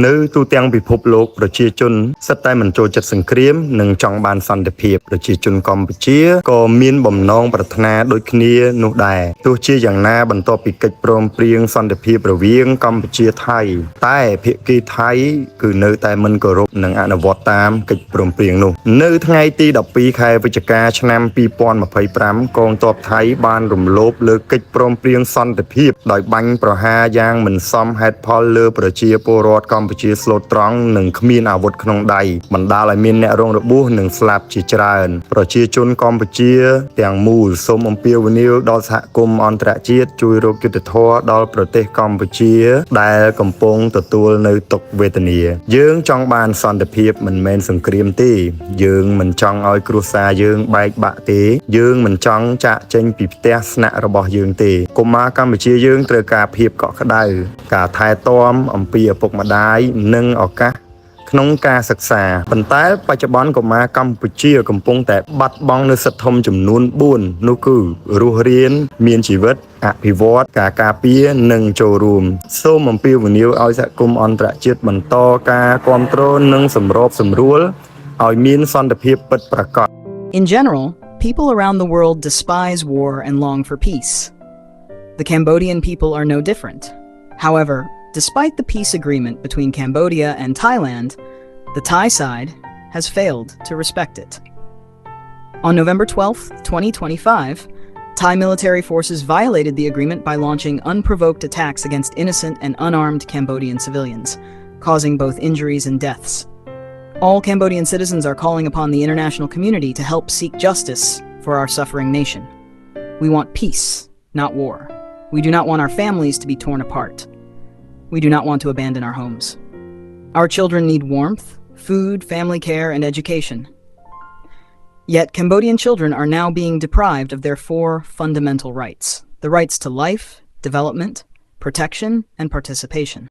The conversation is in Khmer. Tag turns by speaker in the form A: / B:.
A: នៅទូទាំងពិភពលោកប្រជាជនសិតតែមិនចូលចិត្តសង្គ្រាមនិងចង់បានសន្តិភាពប្រជាជនកម្ពុជាក៏មានបំណងប្រាថ្នាដូចគ្នានោះដែរទោះជាយ៉ាងណាបន្ទាប់ពីកិច្ចព្រមព្រៀងសន្តិភាពរវាងកម្ពុជាថៃតែភាគីថៃគឺនៅតែមិនគោរពនិងអនុវត្តតាមកិច្ចព្រមព្រៀងនោះនៅថ្ងៃទី12ខែវិច្ឆិកាឆ្នាំ2025កងទ័ពថៃបានរំលោភលើកិច្ចព្រមព្រៀងសន្តិភាពដោយបាញ់ប្រហារយ៉ាងមិនសមហេតុផលលើប្រជាពលរដ្ឋកម្ពុជាស្លូតត្រង់និងគ្មានអាវុធក្នុងដៃបណ្ដាលឲ្យមានអ្នករងរបួសនិងស្លាប់ជាច្រើនប្រជាជនកម្ពុជាទាំងមូលសូមអំពាវនាវដល់សហគមន៍អន្តរជាតិជួយរកយុត្តិធម៌ដល់ប្រទេសកម្ពុជាដែលកំពុងទទួលនៅទុក្ខវេទនាយើងចង់បានសន្តិភាពមិនមែនសង្គ្រាមទេយើងមិនចង់ឲ្យគ្រួសារយើងបែកបាក់ទេយើងមិនចង់ចាកចេញពីផ្ទះស្នាក់របស់យើងទេកុមារកម្ពុជាយើងត្រូវការភាពកក់ក្ដៅការថែទាំអំពីឪពុកម្ដាយនិងឱកាសក្នុងការសិក្សាប៉ុន្តែបច្ចុប្បន្នកុមារកម្ពុជាកំពុងតែបាត់បង់នូវសិទ្ធិធំចំនួន4នោះគឺរស់រានមានជីវិតអភិវឌ្ឍការការពារនិងចូលរួមសូមអំពាវនាវឲ្យសហគមន៍អន្តរជាតិបន្តការគាំទ្រនិងសម្របសម្រួលឲ្យមានសន្តិភាពពិតប្រាកដ
B: In general, people around the world despise war and long for peace. The Cambodian people are no different. However, despite the peace agreement between Cambodia and Thailand, the Thai side has failed to respect it. On November 12, 2025, Thai military forces violated the agreement by launching unprovoked attacks against innocent and unarmed Cambodian civilians, causing both injuries and deaths. All Cambodian citizens are calling upon the international community to help seek justice for our suffering nation. We want peace, not war. We do not want our families to be torn apart. We do not want to abandon our homes. Our children need warmth, food, family care, and education. Yet Cambodian children are now being deprived of their 4 fundamental rights: the rights to life, development, protection, and participation.